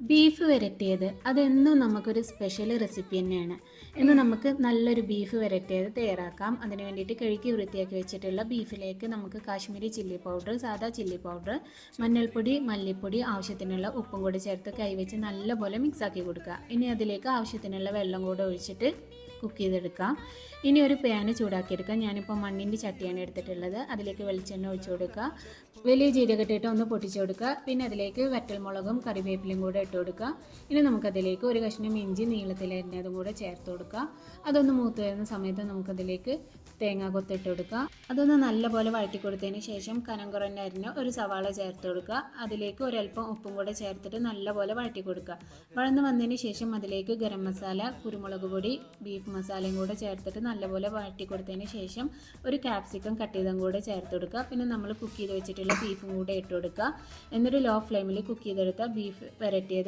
Beef വരട്ടിയത് അതെന്നും നമുക്കൊരു special recipe തന്നെയാണ്. ഇന്ന് നമുക്ക് നല്ലൊരു ബീഫ് വരട്ടിയത് തയ്യാറാക്കാം. അതിന് വേണ്ടിയിട്ട് കഴുകി വൃത്തിയാക്കി വെച്ചിട്ടുള്ള ബീഫിലേക്ക് നമുക്ക് കാശ്മീരി ചില്ലി പൗഡർ, സാദാ ചില്ലി പൗഡർ, മഞ്ഞൾപ്പൊടി, മല്ലിപ്പൊടി, ആവശ്യത്തിനുള്ള ഉപ്പും കൂടി ചേർത്ത് കൈവച്ച് നല്ലപോലെ മിക്സാക്കി കൊടുക്കുക. ഇനി അതിലേക്ക് ആവശ്യത്തിനുള്ള വെള്ളം കൂടെ ഒഴിച്ചിട്ട് കുക്ക് ചെയ്തെടുക്കാം. ഇനി ഒരു പാന് ചൂടാക്കിയെടുക്കാം. ഞാനിപ്പോൾ മണ്ണിൻ്റെ ചട്ടിയാണ് എടുത്തിട്ടുള്ളത്. അതിലേക്ക് വെളിച്ചെണ്ണ ഒഴിച്ചു കൊടുക്കുക. വലിയ ജീരകം ഇട്ടിട്ട് ഒന്ന് പൊട്ടിച്ചു കൊടുക്കുക. പിന്നെ അതിലേക്ക് വറ്റൽമുളകും കറിവേപ്പിലയും കൂടെ ഇട്ട് കൊടുക്കുക. ഇനി നമുക്കതിലേക്ക് ഒരു കഷ്ണം ഇഞ്ചി നീളത്തിലരിഞ്ഞതും കൂടെ ചേർത്ത് കൊടുക്കുക. അതൊന്ന് മൂത്ത് വരുന്ന സമയത്ത് നമുക്കതിലേക്ക് തേങ്ങ കൊത്തിട്ട് കൊടുക്കുക. അതൊന്ന് നല്ലപോലെ വഴറ്റി കൊടുത്തതിന് ശേഷം കനം കുറഞ്ഞ അരിഞ്ഞ ഒരു സവാള ചേർത്ത് കൊടുക്കുക. അതിലേക്ക് ഒരല്പം ഉപ്പും കൂടെ ചേർത്തിട്ട് നല്ലപോലെ വഴറ്റി കൊടുക്കുക. വഴന്ന് വന്നതിന് ശേഷം അതിലേക്ക് ഗരം മസാല, കുരുമുളക് പൊടി, ബീഫ് മസാലയും കൂടെ ചേർത്തിട്ട് നല്ലപോലെ വഴറ്റി കൊടുത്തതിന് ശേഷം ഒരു ക്യാപ്സിക്കം കട്ട് ചെയ്തും കൂടെ ചേർത്ത് കൊടുക്കുക. പിന്നെ നമ്മൾ കുക്ക് ചെയ്ത് വെച്ചിട്ടുള്ള ബീഫും കൂടെ ഇട്ട് കൊടുക്കുക. എന്നിട്ട് ലോ ഫ്ലെയിമിൽ കുക്ക് ചെയ്തെടുത്ത ബീഫ് വരട്ടിയത്